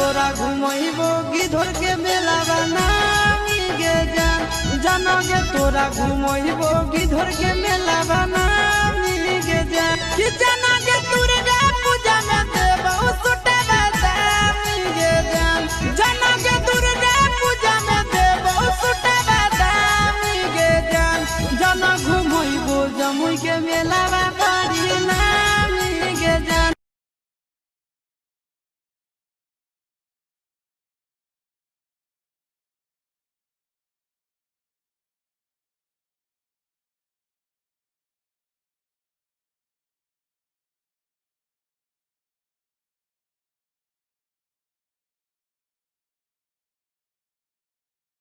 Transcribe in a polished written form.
তোরা ঘুমাইব গিধর के मेला बनाई गे जान गे तोरा घुमाइब गिधर के मेला बना